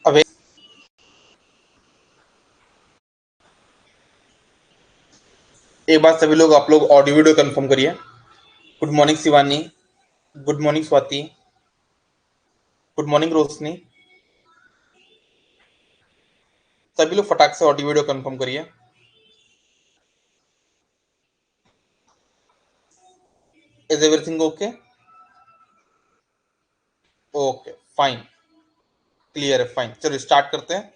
अब एक बार सभी लोग आप लोग ऑडियो वीडियो कंफर्म करिए। Good morning Shivani, good morning Swati, good morning Roshni. सभी लोग फटाक से ऑडियो वीडियो कंफर्म करिए। Is everything okay? Okay fine, clear है, फाइन। चलो स्टार्ट करते हैं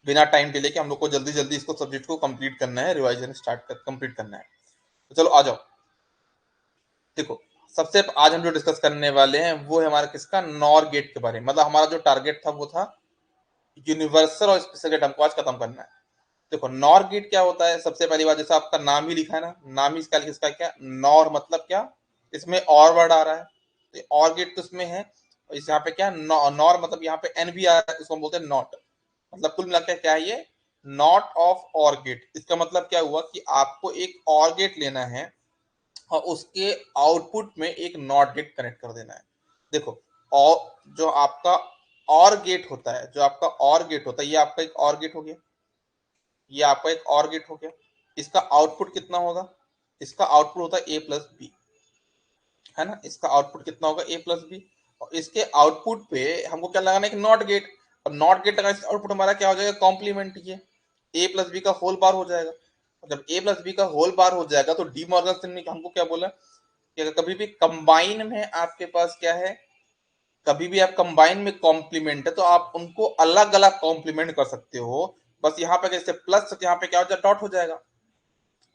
बिना टाइम डिले के। हम लोग को जल्दी जल्दी इसको सब्जेक्ट को कंप्लीट करना है, रिवाइजन स्टार्ट कर कंप्लीट करना है। तो चलो आ जाओ। देखो, सबसे आज हम जो डिस्कस करने वाले हैं वो है हमारा किसका, नॉर गेट के बारे में। मतलब हमारा जो टारगेट था वो था यूनिवर्सल और स्पेशल गेट हमको आज खत्म करना है। देखो, नॉर गेट क्या होता है? सबसे पहली बात, जैसे आपका नाम ही लिखा है ना, नाम ही इसका क्या, नॉर मतलब क्या, इसमें और वर्ड आ रहा है तो और गेट तो इसमें है। और इस यहाँ पे क्या, नॉर मतलब यहाँ पे एन भी आ रहा है, इसको हम बोलते हैं नॉट। मतलब कुल मिलाकर क्या है ये, नॉट ऑफ और गेट। इसका मतलब क्या हुआ कि आपको एक और गेट लेना है और उसके आउटपुट में एक नॉट गेट कनेक्ट कर देना है। देखो, और जो आपका और गेट होता है, जो आपका और गेट होता है, ये आपका एक और गेट हो गया, ये आपका एक और गेट हो गया। इसका आउटपुट कितना होगा? इसका आउटपुट होता है ए प्लस बी, है ना। इसका आउटपुट कितना होगा, ए प्लस बी। और इसके आउटपुट पे हमको क्या लगाना है, एक नॉट गेट। और नॉट गेट लगाने से आउटपुट हमारा क्या हो जाएगा, कॉम्प्लीमेंट। ये ए प्लस बी का होल बार हो जाएगा। और जब ए प्लस बी का होल बार हो जाएगा तो डी मॉर्गन ने हमको क्या बोला कि अगर कभी भी कंबाइन में आपके पास क्या है, कभी भी आप कंबाइन में कॉम्प्लीमेंट है तो आप उनको अलग अलग कॉम्प्लीमेंट कर सकते हो। बस यहाँ पे जैसे प्लस, यहाँ पे क्या हो जाएगा, डॉट हो जाएगा।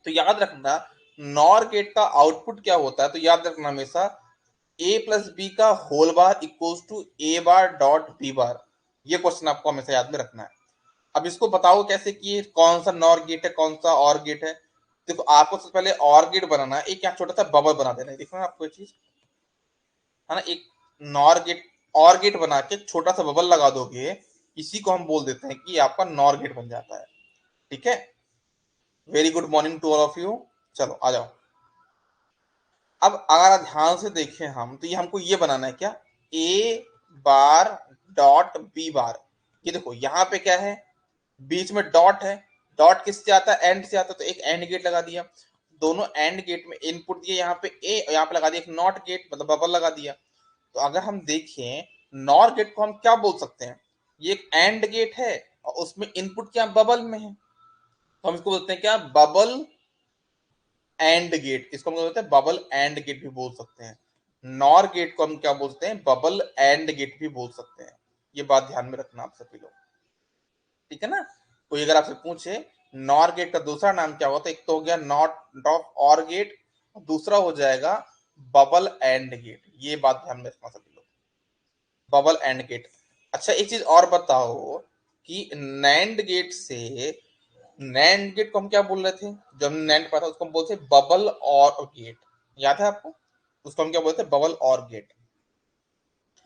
तो याद रखना, नॉर गेट का आउटपुट क्या होता है, तो याद रखना हमेशा ए प्लस बी का whole bar equals to A bar dot B bar. ये क्वेश्चन आपको हमेशा याद में रखना है। अब इसको बताओ कैसे कि कौन सा नॉर गेट है, कौन सा और गेट है। देखो, आपको सबसे पहले और गेट बनाना है, एक यहाँ छोटा सा बबल बना देना है। देखो ना आपको ये चीज, है ना, एक नॉर गेट, और गेट बना के छोटा सा बबल लगा दोगे, इसी को हम बोल देते हैं कि आपका नॉर गेट बन जाता है। ठीक है, very good morning to all of you. चलो आ जाओ। अब अगर ध्यान से देखें हम, तो ये हमको ये बनाना है क्या, ए बार डॉट बी बार। ये देखो यहाँ पे क्या है, बीच में डॉट है। डॉट किससे आता है, एंड से आता है, तो एक एंड गेट लगा दिया। दोनों एंड गेट में इनपुट दिए, यहाँ पे ए और यहाँ पे लगा दिया एक नॉट गेट, मतलब बबल लगा दिया। तो अगर हम देखें, नॉर गेट को हम क्या बोल सकते हैं, ये एक एंड गेट है और उसमें इनपुट क्या बबल में है, तो हम इसको बोलते हैं क्या, बबल एंड गेट। इसको हम बोलते हैं बबल एंड गेट भी बोल सकते हैं। नॉर गेट को हम क्या बोलते हैं, बबल एंड गेट भी बोल सकते हैं। ये बात ध्यान में रखना आप सभी लोग, ठीक है ना। कोई अगर आपसे पूछे नॉर गेट का दूसरा नाम क्या होता है, एक तो हो गया नॉट ऑफ और गेट, दूसरा हो जाएगा बबल एंड गेट। ये बात ध्यान में रखना सभी लोग, बबल एंड गेट। अच्छा एक चीज और बताओ कि नैंड गेट से, नैंड गेट को हम क्या बोल रहे थे, जब हमने नैंड पढ़ा था उसको हम बोलते हैं बबल और गेट। याद है आपको, उसको हम क्या बोलते हैं, बबल और गेट।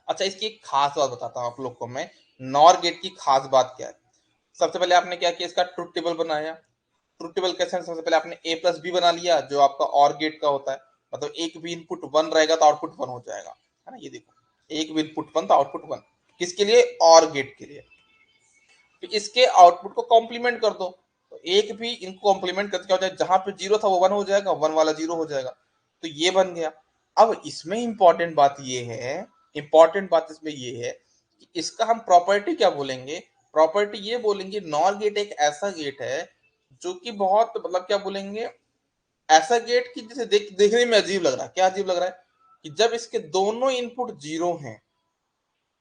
अच्छा, इसकी एक खास बात बताता हूँ आप लोग को मैं, नॉर गेट की खास बात क्या है। सबसे पहले आपने क्या किया, इसका ट्रुथ टेबल बनाया। ट्रुथ टेबल कैसे, सबसे पहले आपने ए प्लस बी बना लिया जो आपका और गेट का होता है। मतलब एक भी इनपुट वन रहेगा तो आउटपुट वन हो जाएगा, है ना। ये देखो, एक भी इनपुट वन तो आउटपुट वन, किसके लिए, और गेट के लिए। तो इसके आउटपुट को कॉम्प्लीमेंट कर दो, तो एक भी इनको कॉम्प्लीमेंट करके क्या हो जाएगा, जहां पे जीरो था वो वन हो जाएगा, वन वाला जीरो हो जाएगा। तो ये बन गया। अब इसमें इंपॉर्टेंट बात ये है, इंपॉर्टेंट बात इसमें ये है कि इसका हम प्रॉपर्टी क्या बोलेंगे, प्रॉपर्टी ये बोलेंगे, नॉर गेट एक ऐसा गेट है जो कि बहुत, मतलब क्या बोलेंगे, ऐसा गेट कि जिसे देखने में अजीब लग रहा है। क्या अजीब लग रहा है, कि जब इसके दोनों इनपुट जीरो हैं,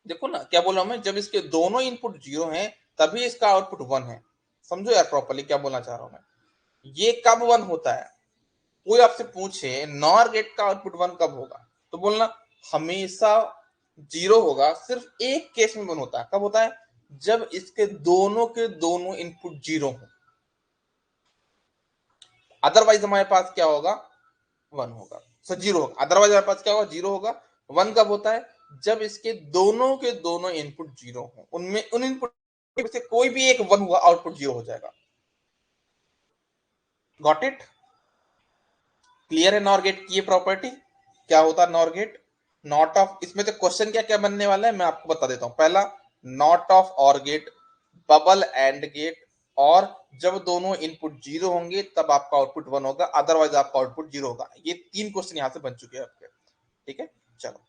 देखो ना क्या बोल रहा हूं मैं, जब इसके दोनों इनपुट जीरो हैं तभी इसका आउटपुट वन है। समझो यार प्रॉपर्ली क्या बोलना चाह रहा हूं मैं। ये कब वन होता है, कोई आपसे पूछे नॉर गेट का आउटपुट वन कब होगा, तो बोलना हमेशा जीरो होगा, सिर्फ एक केस में वन होता है। कब होता है, जब इसके दोनों के दोनों इनपुट जीरो हो। अदरवाइज हमारे पास क्या होगा, वन होगा, सो जीरो होगा। अदरवाइज हमारे पास क्या होगा, जीरो होगा। वन कब होता है, जब इसके दोनों के दोनों इनपुट जीरो हो, उनमें उन इनपुट में से कोई भी एक वन हुआ, आउटपुट जीरो हो जाएगा। गॉट इट, क्लियर है नॉर गेट की ये प्रॉपर्टी। क्या होता है नॉर गेट, नॉट ऑफ, इसमें तो क्वेश्चन क्या क्या बनने वाला है मैं आपको बता देता हूं। पहला, नॉट ऑफ और गेट, बबल एंड गेट, और जब दोनों इनपुट जीरो होंगे तब आपका आउटपुट 1 होगा, अदरवाइज आपका आउटपुट 0 होगा। ये 3 क्वेश्चन यहां से बन चुके हैं आपके। ठीक है, चलो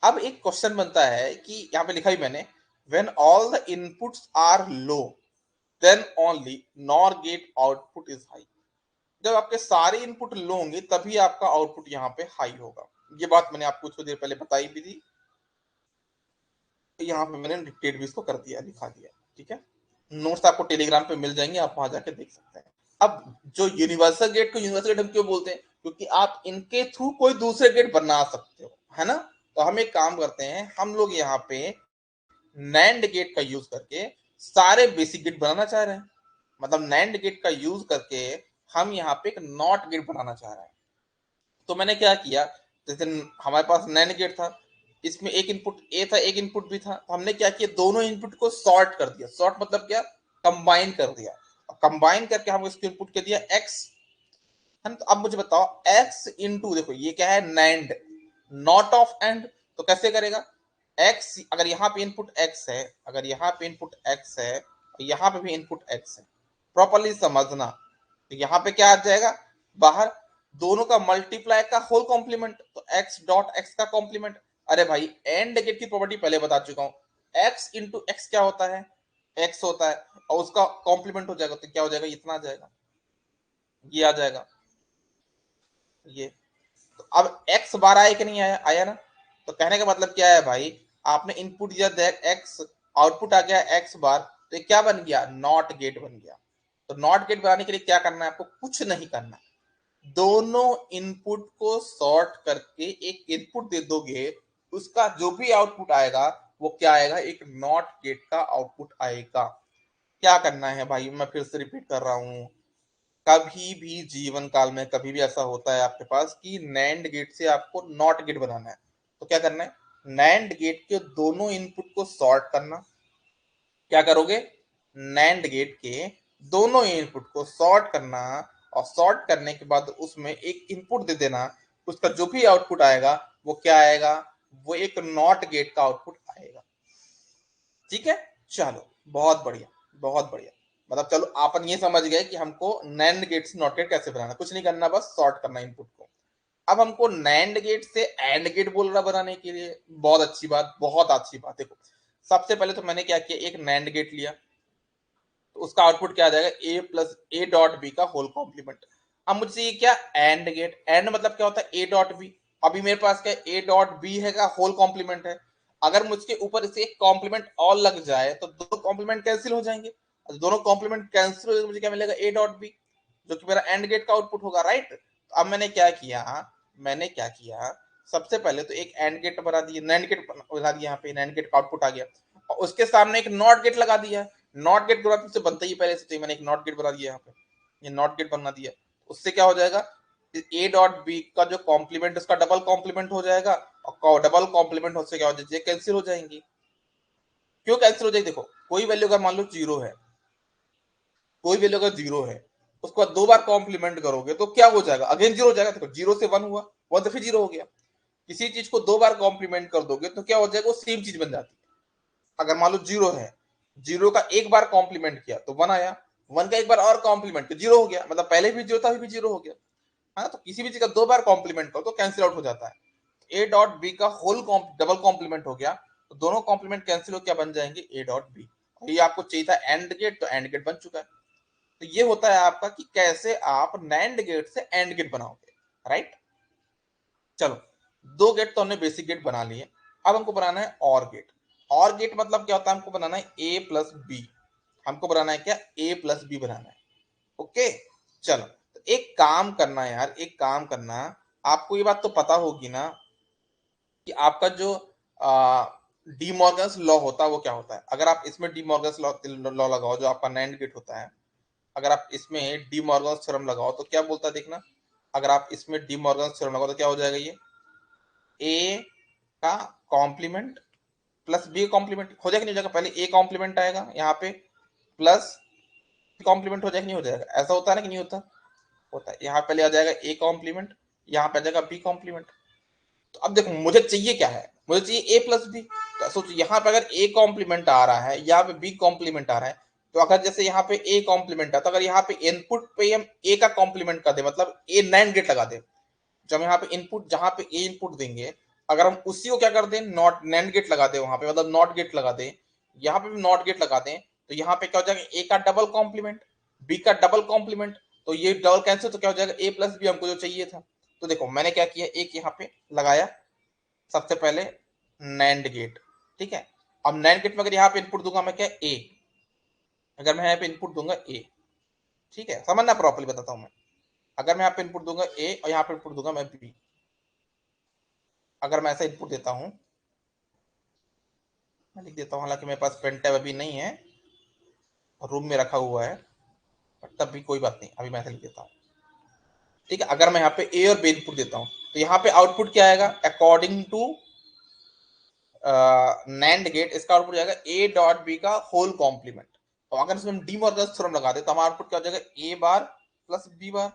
अब एक क्वेश्चन बनता है कि यहां पे लिखा ही मैंने, when all the inputs are low then only NOR gate output is high. जब आपके सारे इनपुट लो होंगे तभी आपका आउटपुट यहाँ पे हाई होगा। ये बात मैंने आपको कुछ देर पहले बताई भी थी, यहाँ पे मैंने डिक्टेट भी इसको कर दिया, लिखा दिया। ठीक है, नोट्स आपको टेलीग्राम पे मिल जाएंगे, आप वहां जाके देख सकते हैं। अब जो यूनिवर्सल गेट को यूनिवर्सल गेट हम क्यों बोलते हैं, क्योंकि आप इनके थ्रू कोई दूसरे गेट बना सकते हो, है ना। तो हम एक काम करते हैं, हम लोग यहाँ पे नैंड गेट का यूज करके सारे बेसिक गेट बनाना चाह रहे हैं। मतलब नैंड गेट का यूज करके हम यहाँ पे एक नॉट गेट बनाना चाह रहे हैं। तो मैंने क्या किया, जैसे हमारे पास नैंड गेट था, इसमें एक इनपुट ए था, एक इनपुट बी था, तो हमने क्या किया, दोनों इनपुट को सॉर्ट कर दिया। सॉर्ट मतलब क्या, कंबाइन कर दिया। कंबाइन करके हम इसको इनपुट कर दिया एक्स, है ना। तो अब मुझे बताओ एक्स इंटू, देखो ये क्या है, नैंड, नॉट ऑफ एंड। तो कैसे करेगा, एक्स अगर यहाँ पे इनपुट एक्स है, अगर यहाँ पे इनपुट एक्स है, यहाँ पे भी इनपुट एक्स है, प्रॉपरली समझना। तो यहाँ पे क्या आ जाएगा, बाहर दोनों का मल्टीप्लाई का होल कॉम्प्लीमेंट, तो एक्स डॉट एक्स का कॉम्प्लीमेंट। अरे भाई एंड गेट की प्रॉपर्टी पहले बता चुका हूं, एक्स इंटू एक्स क्या होता है, एक्स होता है, और उसका कॉम्प्लीमेंट हो जाएगा, तो क्या हो जाएगा, इतना आ जाएगा, ये आ जाएगा ये। तो अब एक्स बार आया कि नहीं आया, आया ना। तो कहने का मतलब क्या है भाई, आपने इनपुट दिया एक्स, आउटपुट आ गया एक्स बार, तो ये क्या बन गया, नॉट गेट बन गया। तो नॉट गेट बनाने के लिए क्या करना है आपको, कुछ नहीं करना, दोनों इनपुट को सॉर्ट करके एक इनपुट दे दोगे, उसका जो भी आउटपुट आएगा वो क्या आएगा, एक नॉट गेट का आउटपुट आएगा। क्या करना है भाई, मैं फिर से रिपीट कर रहा हूं, कभी भी जीवन काल में कभी भी ऐसा होता है आपके पास कि नैंड गेट से आपको नॉट गेट बनाना है, तो क्या करना है, नैंड गेट के दोनों इनपुट को सॉर्ट करना। क्या करोगे, नैंड गेट के दोनों इनपुट को सॉर्ट करना, और सॉर्ट करने के बाद उसमें एक इनपुट दे देना, उसका जो भी आउटपुट आएगा वो क्या आएगा, वो एक नॉट गेट का आउटपुट आएगा। ठीक है, चलो बहुत बढ़िया, बहुत बढ़िया। मतलब चलो अपन ये समझ गए कि हमको नैंड गेट से नॉट गेट कैसे बनाना, कुछ नहीं करना, बस सॉर्ट करना इनपुट को। अब हमको नैंड गेट से एंड गेट बोल रहा बनाने के लिए, बहुत अच्छी बात, बहुत अच्छी बात। देखो सबसे पहले तो मैंने क्या किया, एक नैंड गेट लिया, तो उसका आउटपुट क्या आ जाएगा, ए प्लस ए डॉट बी का होल कॉम्प्लीमेंट। अब मुझे ये क्या, एंड गेट, एंड मतलब क्या होता है, ए डॉट बी। अभी मेरे पास क्या, ए डॉट बी है का होल कॉम्प्लीमेंट है। अगर मुझके ऊपर इसे एक कॉम्प्लीमेंट और लग जाए तो दोनों कॉम्प्लीमेंट कैंसिल हो जाएंगे, दोनों कॉम्प्लीमेंट कैंसिल हो जाएंगे, मुझे क्या मिलेगा, ए डॉट बी, जो कि मेरा एंड गेट का आउटपुट होगा, राइट। अब मैंने क्या किया, मैंने क्या किया, सबसे पहले तो एक एंड गेट बना दिया, नैंड गेट बना दिया, यहाँ पे नैंड गेट का आउटपुट आ गया, और उसके सामने एक नॉट गेट लगा दिया। नॉट गेट ग्राफिक से बनता ही पहले से, तो मैंने एक नॉट गेट बना दिया यहाँ पे, ये नॉट गेट बना दिया। उससे क्या हो जाएगा, ए डॉट बी का जो कॉम्प्लीमेंट उसका डबल कॉम्प्लीमेंट हो जाएगा, और डबल कॉम्प्लीमेंट होने से क्या हो जाएगा, कैंसिल हो जाएंगी। क्यों कैंसिल हो जाएगी, देखो कोई वैल्यू अगर मान लो जीरो है, कोई वैल्यू अगर जीरो है, उसको दो बार कॉम्प्लीमेंट करोगे तो क्या हो जाएगा, अगेन जीरो हो जाएगा। देखो जीरो से वन हुआ, वन से फिर जीरो हो गया। किसी चीज को दो बार कॉम्प्लीमेंट कर दोगे तो क्या हो जाएगा, वो सेम चीज बन जाती है। अगर मान लो जीरो है, जीरो का एक बार कॉम्प्लीमेंट किया तो वन आया, वन का एक बार और कॉम्प्लीमेंट तो जीरो हो गया, मतलब पहले भी जीरो था, अभी भी जीरो हो गया, है ना। तो किसी भी चीज का दो बार कॉम्प्लीमेंट करो तो कैंसिल आउट हो जाता है। ए डॉट बी का होल डबल कॉम्प्लीमेंट हो गया, तो दोनों कॉम्प्लीमेंट कैंसिल हो क्या बन जाएंगे, ए डॉट बी। ये आपको चाहिए था एंड गेट, तो एंड गेट बन चुका है। तो ये होता है आपका कि कैसे आप नैंड गेट से एंड गेट बनाओगे, राइट। चलो दो गेट तो हमने बेसिक गेट बना लिए, अब हमको बनाना है और गेट। और गेट मतलब क्या होता है, हमको बनाना है ए प्लस बी, हमको बनाना है क्या, ए प्लस बी बनाना है। ओके, चलो तो एक काम करना है यार, एक काम करना, आपको ये बात तो पता होगी ना कि आपका जो डी मॉर्गन्स लॉ होता है वो क्या होता है। अगर आप इसमें डी मॉर्गन्स लॉ लॉ लगाओ, जो आपका नैंड गेट होता है, अगर आप इसमें डी मॉर्गन्स थ्योरम लगाओ तो क्या बोलता है देखना, अगर आप इसमें डी मॉर्गन्स थ्योरम लगाओ तो क्या हो जाएगा, ये ए का कॉम्प्लीमेंट प्लस बी कॉम्प्लीमेंट हो जाएगा, नहीं हो जाएगा, पहले ए कॉम्प्लीमेंट आएगा यहाँ पे, प्लस कॉम्प्लीमेंट हो जाएगा, नहीं हो जाएगा, ऐसा होता है ना कि नहीं होता, होता है। यहाँ पहले आ जाएगा ए कॉम्प्लीमेंट, यहाँ पे आ जाएगा बी कॉम्प्लीमेंट, तो अब देखो मुझे चाहिए क्या है, मुझे चाहिए a प्लस बी। तो सोचो यहाँ पे अगर a कॉम्प्लीमेंट आ रहा है, यहाँ पे b कॉम्प्लीमेंट आ रहा है, तो अगर जैसे यहाँ पे a कॉम्प्लीमेंट है, तो अगर यहाँ पे इनपुट पे हम a का कॉम्प्लीमेंट कर दे, मतलब a नैंड गेट लगा दे, जब हम यहाँ पे इनपुट, जहां पे a इनपुट देंगे, अगर हम उसी को क्या कर दें, नॉट नैंड गेट लगा दे वहां पे, मतलब नॉट गेट लगा दे, यहाँ पे भी नॉट गेट लगा दें, तो यहाँ पे क्या हो जाएगा, a का डबल कॉम्प्लीमेंट, b का डबल कॉम्प्लीमेंट, तो ये डबल कैंसिल, तो क्या हो जाएगा a प्लस बी हमको जो चाहिए था। तो देखो मैंने क्या किया, एक यहाँ पे लगाया सबसे पहले नैंड गेट, ठीक है। अब नैंड गेट में अगर यहाँ पे इनपुट दूंगा मैं क्या, a, अगर मैं यहाँ पे इनपुट दूंगा a, ठीक है, समझना प्रॉपर्ली बताता हूँ मैं। अगर मैं यहाँ पे इनपुट दूंगा a और यहाँ पे इनपुट दूंगा मैं b, अगर मैं ऐसा इनपुट देता हूँ, मैं लिख देता हूँ, हालांकि मेरे पास पेन टैब अभी नहीं है, रूम में रखा हुआ है, बट तब भी कोई बात नहीं, अभी मैं ऐसे लिख देता हूँ, ठीक है। अगर मैं यहाँ पे ए और बी इनपुट देता हूँ, तो यहाँ पे आउटपुट क्या आएगा, अकॉर्डिंग टू नैंड गेट, इसका आउटपुट जाएगा ए डॉट बी का होल कॉम्प्लीमेंट। तो अगर इसमें हम डीमॉर्गन्स थ्योरम लगा दे, तो हमारा आउटपुट क्या हो जाएगा, A bar plus B bar.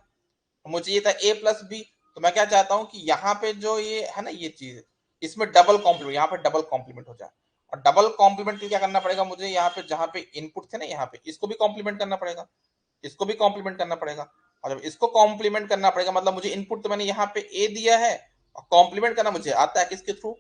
मुझे ये था ए प्लस बी, तो मैं क्या चाहता हूँ कि यहाँ पे जो ये है ना, ये चीज, इसमें डबल कॉम्प्लीमेंट, यहाँ पे डबल कॉम्प्लीमेंट हो जाए। और डबल कॉम्प्लीमेंट के लिए क्या करना पड़ेगा मुझे, यहाँ पे जहाँ पे इनपुट थे ना, यहाँ पे इसको भी कॉम्प्लीमेंट करना पड़ेगा, इसको भी कॉम्प्लीमेंट करना पड़ेगा। और जब इसको कॉम्प्लीमेंट करना पड़ेगा, मतलब मुझे इनपुट तो मैंने यहाँ पे ए दिया है, और कॉम्प्लीमेंट करना मुझे आता है किसके थ्रू,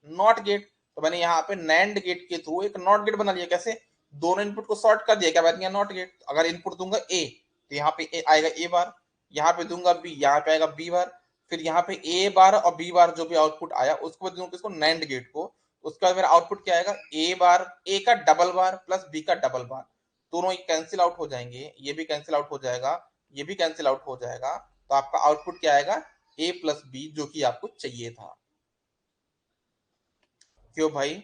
नॉट गेट। तो मैंने यहाँ पे नैंड गेट के थ्रू एक नॉट गेट बना लिया, कैसे, दोनों इनपुट को सॉर्ट कर दिया, क्या बन गया, नॉट गेट। अगर इनपुट दूंगा ए, तो यहाँ पे ए आएगा ए बार, यहाँ पे दूंगा बी, यहाँ पे आएगा बी बार, फिर यहाँ पे ए बार और बी बार जो भी आउटपुट आया उसको मैं दूंगा किसको, नैंड गेट को। उसके बाद मेरा आउटपुट क्या आएगा, ए बार, ए का डबल बार प्लस बी का डबल बार, दोनों ही कैंसिल आउट हो जाएंगे, ये भी कैंसिल आउट हो जाएगा, ये भी कैंसिल आउट हो जाएगा, तो आपका आउटपुट क्या आएगा, ए प्लस बी, जो कि आपको चाहिए था। क्यों भाई,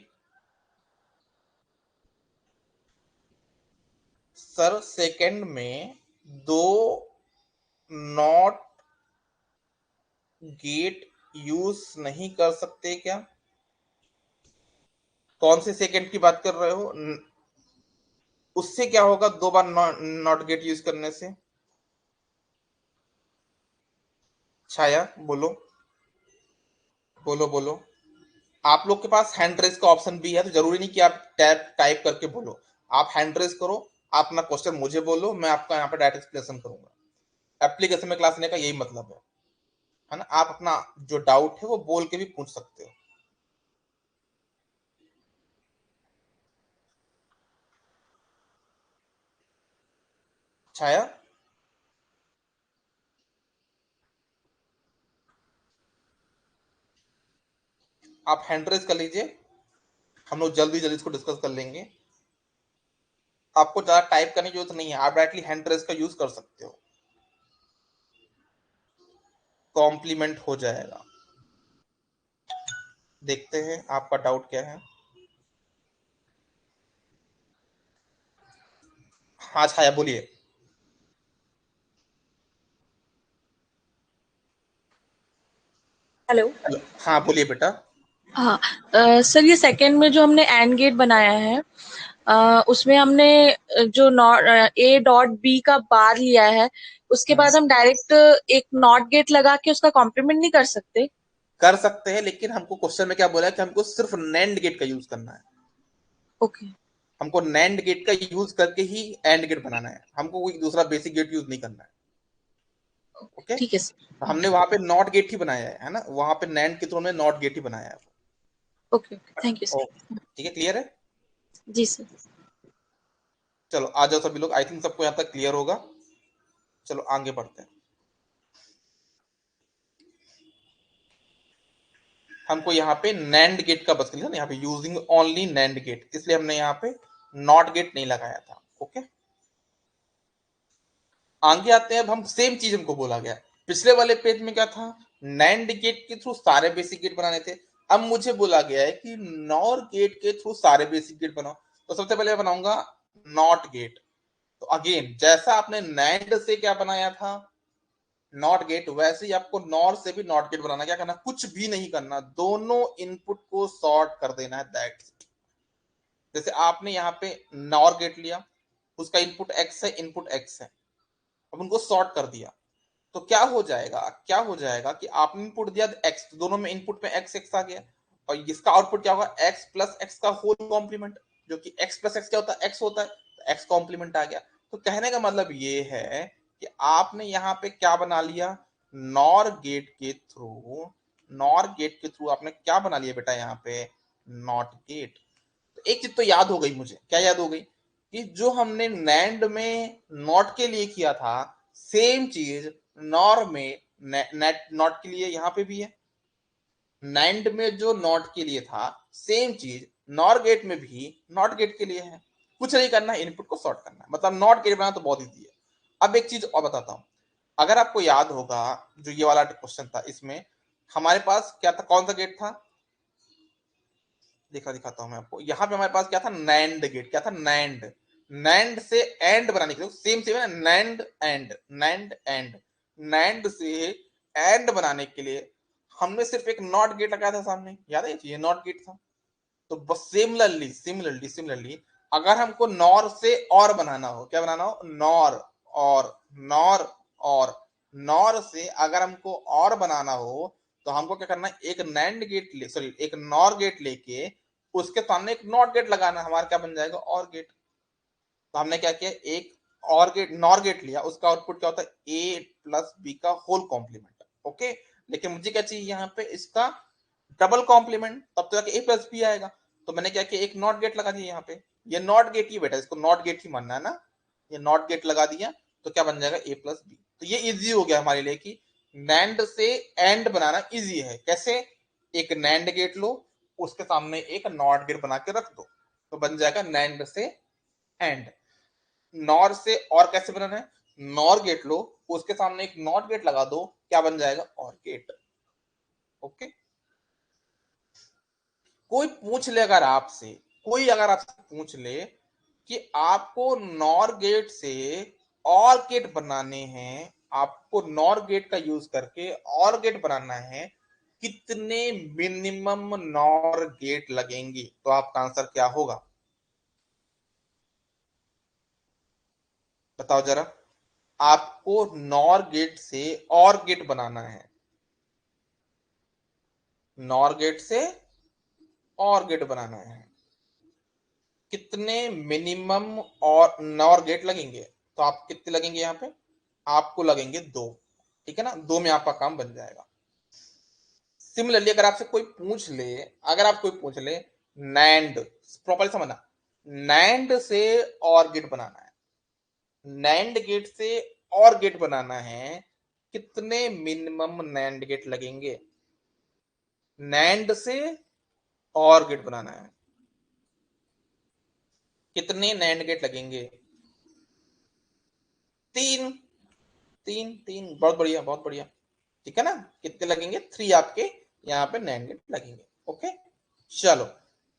सर सेकंड में दो नॉट गेट यूज नहीं कर सकते क्या, कौन से सेकंड की बात कर रहे हो, उससे क्या होगा दो बार नॉट गेट यूज करने से, छाया बोलो, बोलो बोलो। आप लोग के पास हैंड रेज का ऑप्शन भी है, तो जरूरी नहीं कि आप टैप टाइप करके बोलो, आप हैंड रेज करो, आप अपना क्वेश्चन मुझे बोलो, मैं आपका यहाँ पे डायरेक्ट एक्सप्लेनेशन करूंगा। एप्लीकेशन में क्लास लेने का यही मतलब है ना, आप अपना जो डाउट है वो बोल के भी पूछ सकते हो। छाया, आप हैंड रेज कर लीजिए, हम लोग जल्दी जल्दी इसको डिस्कस कर लेंगे। आपको ज्यादा टाइप करने की जरूरत नहीं है, आप डायरेक्टली हैंड रेज का यूज कर सकते हो, कॉम्प्लीमेंट हो जाएगा। देखते हैं आपका डाउट क्या है। हाँ छाया बोलिए। हेलो। हाँ बोलिए बेटा। हाँ। सर ये सेकंड में जो हमने एंड गेट बनाया है, उसमें हमने जो नॉट ए डॉट बी का बार लिया है, उसके बाद हम डायरेक्ट एक नॉट गेट लगा के उसका कॉम्प्लीमेंट नहीं कर सकते? कर सकते हैं, लेकिन हमको क्वेश्चन में क्या बोला है कि हमको सिर्फ नैंड गेट का यूज करना है, ओके। हमको नैंड गेट का यूज करके ही एंड गेट बनाना है, हमको कोई दूसरा बेसिक गेट यूज नहीं करना है। ओके, ठीक है सर। तो हमने वहां पे नॉट गेट ही बनाया है ना, वहां पे नैंड के थ्रू में नॉट गेट ही बनाया है। ओके ओके, थैंक यू ओ, सर। ठीक है, क्लियर है। जी सर। चलो आ जाओ सभी लोग, आई थिंक सबको यहाँ तक क्लियर होगा। चलो आगे बढ़ते हैं। हमको यहाँ पे नैंड गेट का बस क्लियर, यहाँ पे यूजिंग ओनली नैंड गेट, इसलिए हमने यहाँ पे नॉट गेट नहीं लगाया था। ओके, आगे आते हैं। अब हम सेम चीज हमको बोला गया, पिछले वाले पेज में क्या था, नैंड गेट के थ्रू सारे बेसिक गेट बनाने थे, अब मुझे बोला गया है कि नॉर गेट के थ्रू सारे बेसिक गेट बनाओ। तो सबसे पहले मैं बनाऊंगा नॉट गेट। तो अगेन जैसा आपने नैंड से क्या बनाया था, नॉट गेट, वैसे ही आपको नॉर से भी नॉट गेट बनाना। क्या करना, कुछ भी नहीं करना, दोनों इनपुट को सॉर्ट कर देना है, दैट्स इट। जैसे आपने यहाँ पे नॉर गेट लिया, उसका इनपुट एक्स है, इनपुट एक्स है, अब उनको सॉर्ट कर दिया, तो क्या हो जाएगा कि आपने इनपुट दिया x, दोनों में इनपुट में x x आ गया, और इसका आउटपुट क्या होगा, x प्लस एक्स का होल कॉम्प्लीमेंट, जो कि x प्लस एक्स क्या होता है, x होता है, तो x कॉम्प्लीमेंट आ गया। तो कहने का मतलब ये है कि आपने यहाँ पे क्या बना लिया, नॉर गेट के थ्रू, आपने क्या बना लिया बेटा यहाँ पे, नॉट गेट। तो एक चीज तो याद हो गई मुझे, क्या याद हो गई, कि जो हमने नैंड में नॉट के लिए किया था, सेम चीज नॉर में नेट नॉट के लिए यहाँ पे भी है। नैंड में जो नॉट के लिए था, सेम चीज नॉर गेट में भी नॉट गेट के लिए है। कुछ नहीं करना है, इनपुट को सॉर्ट करना है, मतलब नॉट गेट बनाना तो बहुत ईजी है। अब एक चीज और बताता हूं, अगर आपको याद होगा जो ये वाला क्वेश्चन था, इसमें हमारे पास क्या था, कौन सा गेट था, दिखाता हूं मैं आपको। यहाँ पे हमारे पास क्या था, नैंड गेट, क्या था, नैंड। नैंड से एंड बनाने के लिए, सेम सेम है, NAND and, NAND and, NAND से एंड बनाने के लिए हमने सिर्फ एक नॉट गेट लगाया था सामने, याद है, ये नॉट गेट था। तो बस सिमिलरली अगर हमको नॉर से और बनाना हो, क्या बनाना हो, नॉर और, नॉर और, नॉर से अगर हमको और बनाना हो, तो हमको क्या करना है, एक नैंड गेट ले, सॉरी एक नॉर गेट लेके उसके सामने एक नॉट गेट लगाना, हमारा क्या बन जाएगा, और गेट। तो हमने क्या किया, एक और गेट, नॉर गेट लिया, उसका आउटपुट क्या होता है, ए प्लस बी का होल कॉम्प्लीमेंट। ओके, लेकिन मुझे क्या चाहिए यहाँ पे, इसका डबल कॉम्प्लीमेंट, तब तो जाके ए प्लस बी आएगा। तो मैंने क्या किया, एक नॉट गेट लगा दिया यहाँ पे, ये नॉट गेट ही बेटा, इसको नॉट गेट ही मानना है ना, ये नॉट गेट लगा दिया, तो क्या बन जाएगा, ए प्लस बी। तो ये इजी हो गया हमारे लिए कि नैंड से एंड बनाना इजी है। कैसे, एक नैंड गेट लो, उसके सामने एक नॉट गेट बना के रख दो, तो बन जाएगा नैंड से एंड। नॉर से और कैसे बनाना है, नॉर गेट लो, उसके सामने एक नॉट गेट लगा दो, क्या बन जाएगा, और गेट। ओके, कोई पूछ ले अगर आपसे, कोई अगर आपसे पूछ ले कि आपको नॉर गेट से और गेट बनाने हैं, आपको नॉर गेट का यूज करके और गेट बनाना है, कितने मिनिमम नॉर गेट लगेंगे, तो आपका आंसर क्या होगा, बताओ जरा। आपको नॉर गेट से और गेट बनाना है, नॉर गेट से और गेट बनाना है, कितने मिनिमम और नॉर गेट लगेंगे, तो आप कितने लगेंगे यहाँ पे, आपको लगेंगे दो। ठीक है ना, दो में आपका काम बन जाएगा। सिमिलरली अगर आपसे कोई पूछ ले, अगर आप कोई पूछ ले, नैंड, प्रॉपर्ली समझना, नैंड से और गेट बनाना है, नैंड गेट से और गेट बनाना है, कितने मिनिमम नैंड गेट लगेंगे, नैंड से और गेट बनाना है, कितने नैंड गेट लगेंगे, तीन, तीन तीन, बहुत बढ़िया बहुत बढ़िया। ठीक है ना, कितने लगेंगे, थ्री आपके यहाँ पे नैंड गेट लगेंगे। ओके, चलो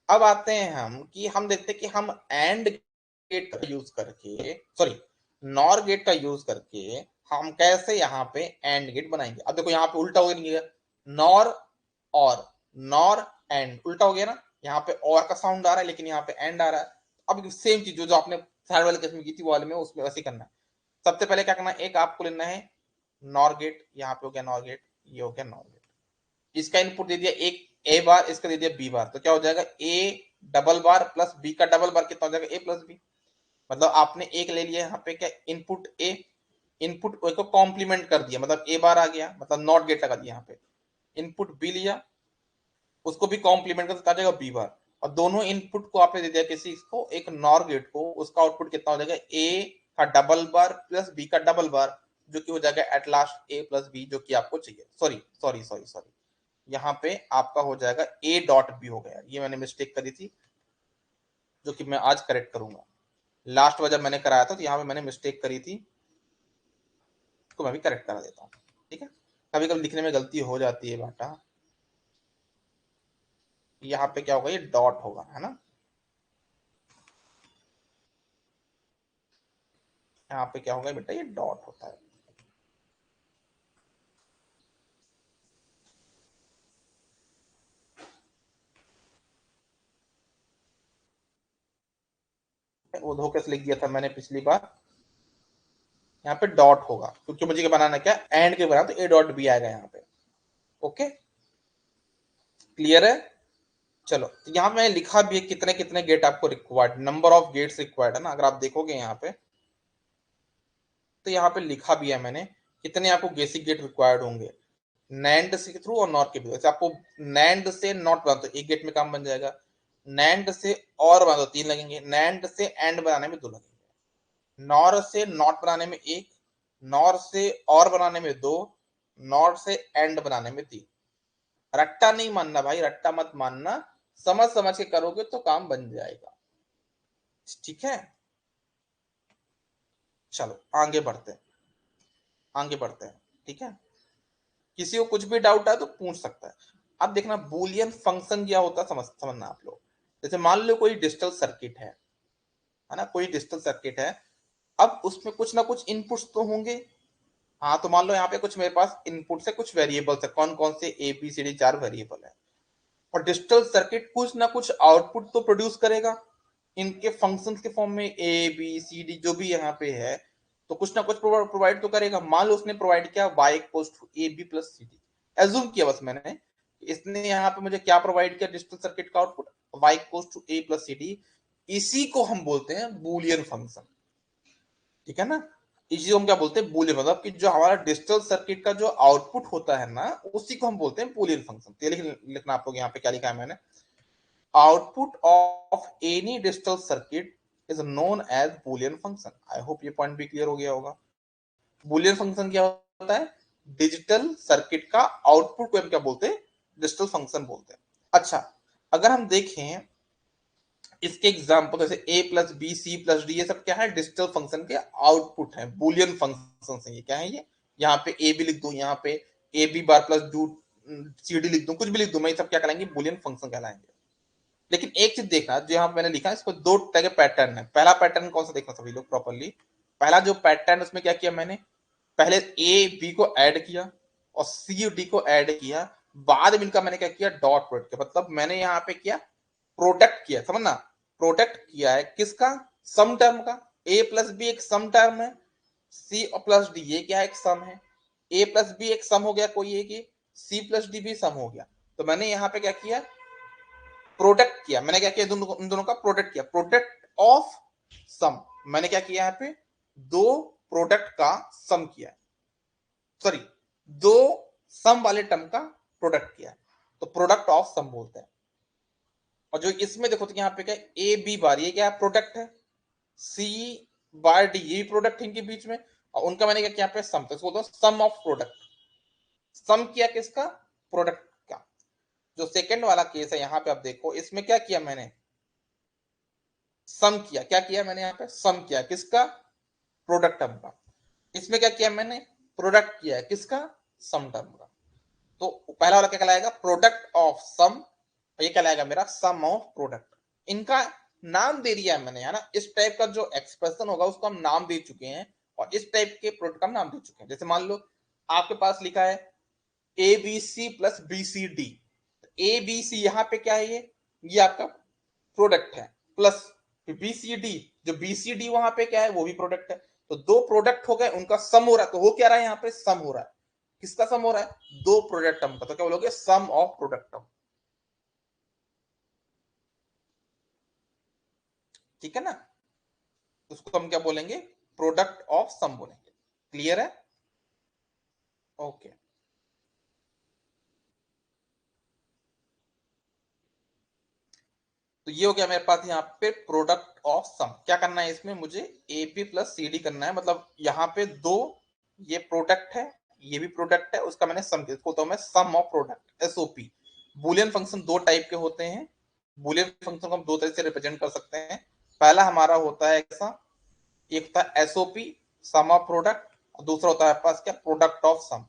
अब आते हैं हम कि हम देखते हैं कि हम एंड गेट का यूज करके, सॉरी नॉर गेट का यूज करके हम कैसे यहाँ पे एंड गेट बनाएंगे। अब देखो यहाँ पे उल्टा हो गया, नॉर और, नॉर एंड, उल्टा हो गया ना, यहाँ पे और का साउंड आ रहा है लेकिन यहाँ पे एंड आ रहा है। अब सेम चीज जो आपने थर्ड वाले केस में की थी वो वाले में, उसमें वैसे करना है। सबसे पहले क्या करना है, एक आपको लेना है नॉर गेट, यहाँ पे हो गया नॉर गेट, ये हो गया नॉर गेट, इसका इनपुट दे दिया एक ए बार, इसका दे दिया बी बार, तो क्या हो जाएगा, A double bar plus B का डबल बार कितना हो जाएगा, ए प्लस बी। मतलब आपने एक ले लिया यहाँ पे क्या, इनपुट ए, इनपुट ए को कॉम्प्लीमेंट कर दिया, मतलब ए बार आ गया, मतलब नॉट गेट लगा दिया यहाँ पे। इनपुट बी लिया, उसको भी कॉम्प्लीमेंट कर जाएगा बी बार, और दोनों इनपुट को आपने दे दिया किसी इसको, एक नॉर गेट को, उसका आउटपुट कितना हो जाएगा, ए का डबल बार प्लस बी का डबल बार, जो कि हो जाएगा at last A plus B, जो कि आपको चाहिए। सॉरी, यहाँ पे आपका हो जाएगा ए डॉट बी हो गया, ये मैंने मिस्टेक करी थी, जो कि मैं आज करेक्ट करूंगा। लास्ट बार जब मैंने कराया था तो यहाँ पे मैंने मिस्टेक करी थी, तो मैं भी करेक्ट करा देता हूँ। ठीक है, कभी कभी लिखने में गलती हो जाती है बेटा। यहाँ पे क्या होगा, ये डॉट होगा, है ना, यहाँ पे क्या होगा बेटा, ये डॉट होता है। वो धोखे से लिख दिया था मैंने पिछली बार, यहाँ पे डॉट होगा क्योंकि मुझे क्या बनाना, क्या एंड के बनाना, तो ए डॉट बी आएगा यहाँ पे। ओके, क्लियर है। चलो, तो यहाँ मैं लिखा भी है कितने कितने गेट आपको required, number of gates required है ना। अगर आप देखोगे यहाँ पे, तो यहाँ पे लिखा भी है मैंने कितने आपको बेसिक गेट रिक्वायर्ड होंगे नैंड से थ्रू और नॉट के थ्रू। जैसे आपको नैंड से नॉट बना तो एक गेट में काम बन जाएगा, नैंड से और बना तो 3 लगेंगे, नैंड से एंड बनाने में 2 लगेंगे, नॉर से नॉट बनाने में 1, नॉर से और बनाने में 2, नॉर से एंड बनाने में 3। रट्टा नहीं मानना भाई, रट्टा मत मानना, समझ समझ के करोगे तो काम बन जाएगा। ठीक है, चलो आगे बढ़ते हैं, आगे बढ़ते हैं। ठीक है, किसी को कुछ भी डाउट है तो पूछ सकता है। अब देखना बूलियन फंक्शन क्या होता है, समझना आप लोग। जैसे मान लो कोई डिजिटल सर्किट है ना, कोई डिजिटल सर्किट है। अब उसमें कुछ ना कुछ इनपुट्स तो होंगे। हाँ, तो मान लो यहाँ पे कुछ मेरे पास इनपुट से कुछ वेरिएबल्स है, कौन कौन से, A B C D 4 variable है। और डिजिटल सर्किट कुछ ना कुछ आउटपुट तो प्रोड्यूस करेगा इनके फंक्शंस के फॉर्म में, ए बी सी डी जो भी यहाँ पे है, तो कुछ ना कुछ प्रोवाइड तो करेगा। मान लो उसने प्रोवाइड किया y equals to A B plus C D, assume किया बस मैंने, इसने यहाँ पे मुझे क्या प्रोवाइड किया, डिजिटल सर्किट का output y equals to A plus C D. इसी को हम बोलते हैं बूलियन फंक्शन। ठीक है ना, इसी को हम क्या बोलते हैं, बूलियन, मतलब कि जो हमारा डिजिटल सर्किट का जो आउटपुट होता है ना, उसी को हम बोलते हैं बूलियन फंक्शन। तो लिखना आप लोग यहाँ पे क्या लिखा है मैंने, output of any digital circuit is known as Boolean function. I hope ये पॉइंट भी क्लियर हो गया होगा। बूलियन फंक्शन क्या होता है, डिजिटल सर्किट का आउटपुट को हम क्या बोलते हैं, डिजिटल फंक्शन बोलते हैं। अच्छा, अगर हम देखें इसके एग्जाम्पल, जैसे A plus B C plus D, ये सब क्या है, डिजिटल फंक्शन के आउटपुट है, बूलियन फंक्शन है। ये क्या है, ये यहाँ पे ए भी लिख दूं, यहाँ पे A B bar plus do C D लिख दूं, कुछ भी लिख दूं मैं, ये सब क्या कहलाएंगे, बूलियन फंक्शन कहलाएंगे। लेकिन एक चीज देखना, जो यहाँ पे मैंने लिखा है, इसको 2 तरह के पैटर्न है। पहला पैटर्न कौन सा, देखना सभी लोग प्रॉपरली। पहला जो पैटर्न, उसमें क्या किया मैंने, पहले ए बी को ऐड किया और सी डी को ऐड किया, बाद में इनका मैंने क्या किया, डॉट प्रोडक्ट किया। मतलब मैंने यहाँ पे किया, प्रोडक्ट किया, समझना, प्रोडक्ट किया है किसका, सम टर्म का। ए प्लस बी एक सम टर्म है, सी और प्लस डी ये क्या है, एक सम है। ए प्लस बी एक सम हो गया कोई एक, सी प्लस डी भी सम हो गया। तो मैंने यहाँ पे क्या किया, प्रोडक्ट किया। मैंने क्या किया, इन दोनों का प्रोडक्ट किया, प्रोडक्ट ऑफ सम। मैंने क्या किया यहाँ पे, 2 प्रोडक्ट का सम किया, सॉरी 2 सम वाले टर्म का प्रोडक्ट किया, तो प्रोडक्ट ऑफ सम बोलते हैं। और जो इसमें देखो तो यहाँ पे क्या, ए बी बार ये क्या है, प्रोडक्ट है, सी बार डी ये भी प्रोडक्ट है इनके बीच में, और उनका मैंने क्या किया, पे सम, तो इसको बोलते हैं सम ऑफ प्रोडक्ट। सम किया किसका, प्रोडक्ट का। जो सेकंड वाला केस है यहाँ पे आप देखो, इसमें क्या किया मैंने, सम किया, क्या किया मैंने यहाँ पे, सम किया किसका, प्रोडक्ट टर्म का। इसमें क्या किया मैंने, प्रोडक्ट किया किसका, सम टर्म का। तो पहला वाला क्या कहलाएगा, प्रोडक्ट ऑफ सम, और ये कहलाएगा मेरा सम ऑफ प्रोडक्ट। इनका नाम दे दिया है मैंने, है ना, इस टाइप का जो एक्सप्रेशन होगा उसको हम नाम दे चुके हैं, और इस टाइप के प्रोडक्ट का नाम दे चुके हैं। जैसे मान लो आपके पास लिखा है A B C plus B C D, A B C यहाँ पे क्या है, ये आपका प्रोडक्ट है, प्लस बी सी डी, जो बी सी डी वहां पे क्या है, वो भी प्रोडक्ट है। तो 2 प्रोडक्ट हो गए, उनका सम हो रहा है, तो हो क्या रहा है, यहाँ पे सम हो रहा है। किसका सम हो रहा है, 2 प्रोडक्ट टर्म का, तो क्या बोलोगे, सम ऑफ प्रोडक्ट टर्म। ठीक है ना, उसको हम क्या बोलेंगे, प्रोडक्ट ऑफ सम बोलेंगे। क्लियर है, ओके। तो ये हो गया मेरे पास यहाँ पे प्रोडक्ट ऑफ सम। क्या करना है इसमें, मुझे A P plus C D करना है, मतलब यहाँ पे 2 ये प्रोडक्ट है, ये भी प्रोडक्ट है, उसका मैंने सम किया, इसको मैं sum of product, SOP. Boolean function 2 type के होते हैं, बूलियन फंक्शन को हम 2 तरह से रिप्रेजेंट कर सकते हैं। पहला हमारा होता है ऐसा, एक होता है एसओपी, सम ऑफ प्रोडक्ट, और दूसरा होता है पास क्या, प्रोडक्ट ऑफ सम,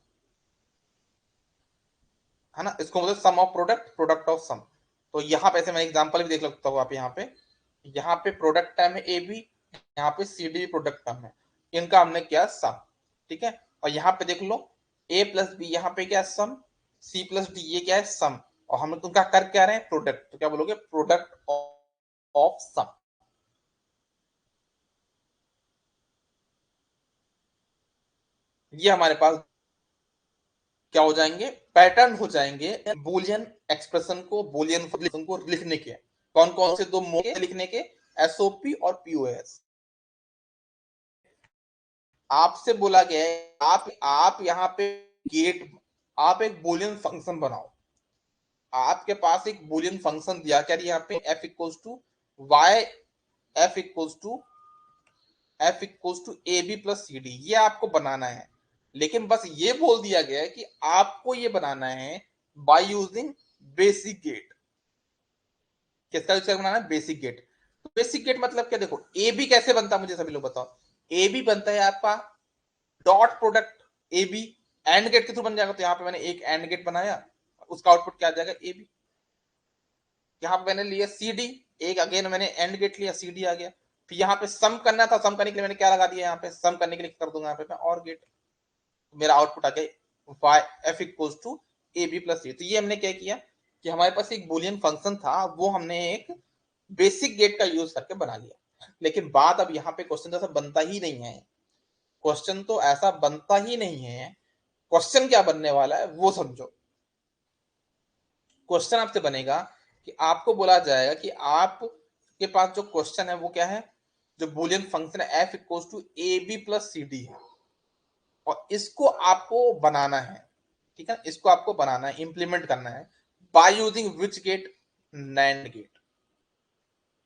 है ना, इसको मतलब सम ऑफ प्रोडक्ट, प्रोडक्ट ऑफ सम। तो यहाँ पे ऐसे मैं एग्जांपल भी देख सकता हूँ आप, यहाँ पे प्रोडक्ट टर्म है ए बी, यहाँ पे सी डी प्रोडक्ट टर्म है, इनका हमने किया सम। ठीक है, और यहाँ पे देख लो ए प्लस बी, यहाँ पे क्या सम, सी प्लस डी ये क्या है, सम, और हम उनका कर क्या रहे हैं, प्रोडक्ट, तो क्या बोलोगे, प्रोडक्ट ऑफ सम। ये हमारे पास क्या हो जाएंगे, पैटर्न हो जाएंगे बुलियन एक्सप्रेशन को, बुलियन फंक्शन को लिखने के। कौन कौन से दो मोड लिखने के, एसओपी और पीओएस। आपसे बोला गया है आप यहाँ पे गेट, आप एक बुलियन फंक्शन बनाओ। आपके पास एक बुलियन फंक्शन दिया क्या यहाँ पे, F equals to Y, F equals to A B plus C D, ये आपको बनाना है। लेकिन बस ये बोल दिया गया है कि आपको ये बनाना है बाय यूजिंग बेसिक गेट। किसका यूज करके बनाना है, बेसिक गेट। तो बेसिक गेट मतलब क्या, देखो ए बी कैसे बनता है मुझे सभी लोग बताओ। ए बी बनता है आपका dot product A B, and gate के थ्रू बन जाएगा। तो यहाँ पे मैंने एक एंड गेट बनाया, उसका आउटपुट क्या आ जाएगा, ए बी। यहाँ पे मैंने लिया सी डी, एक अगेन मैंने एंड गेट लिया, सी डी आ गया। फिर यहाँ पे सम करना था, सम करने के लिए मैंने क्या लगा दिया, यहाँ पे सम करने के लिए कर दूंगा यहाँ पे मैं और गेट, मेरा आउटपुट आ गया Y F equals to A B plus C. तो ये हमने क्या किया कि हमारे पास एक बुलियन फंक्शन था, वो हमने एक बेसिक गेट का यूज करके बना लिया। लेकिन बात अब यहाँ पे क्वेश्चन जैसा बनता ही नहीं है, क्वेश्चन तो ऐसा बनता ही नहीं है। क्वेश्चन क्या बनने वाला है वो समझो। क्वेश्चन आपसे बनेगा कि आपको बोला जाएगा कि आपके पास जो क्वेश्चन है वो क्या है, जो बुलियन फंक्शन है F equals to A B plus C D है, और इसको आपको बनाना है। ठीक है, इसको आपको बनाना है, इंप्लीमेंट करना है by using which gate, NAND gate.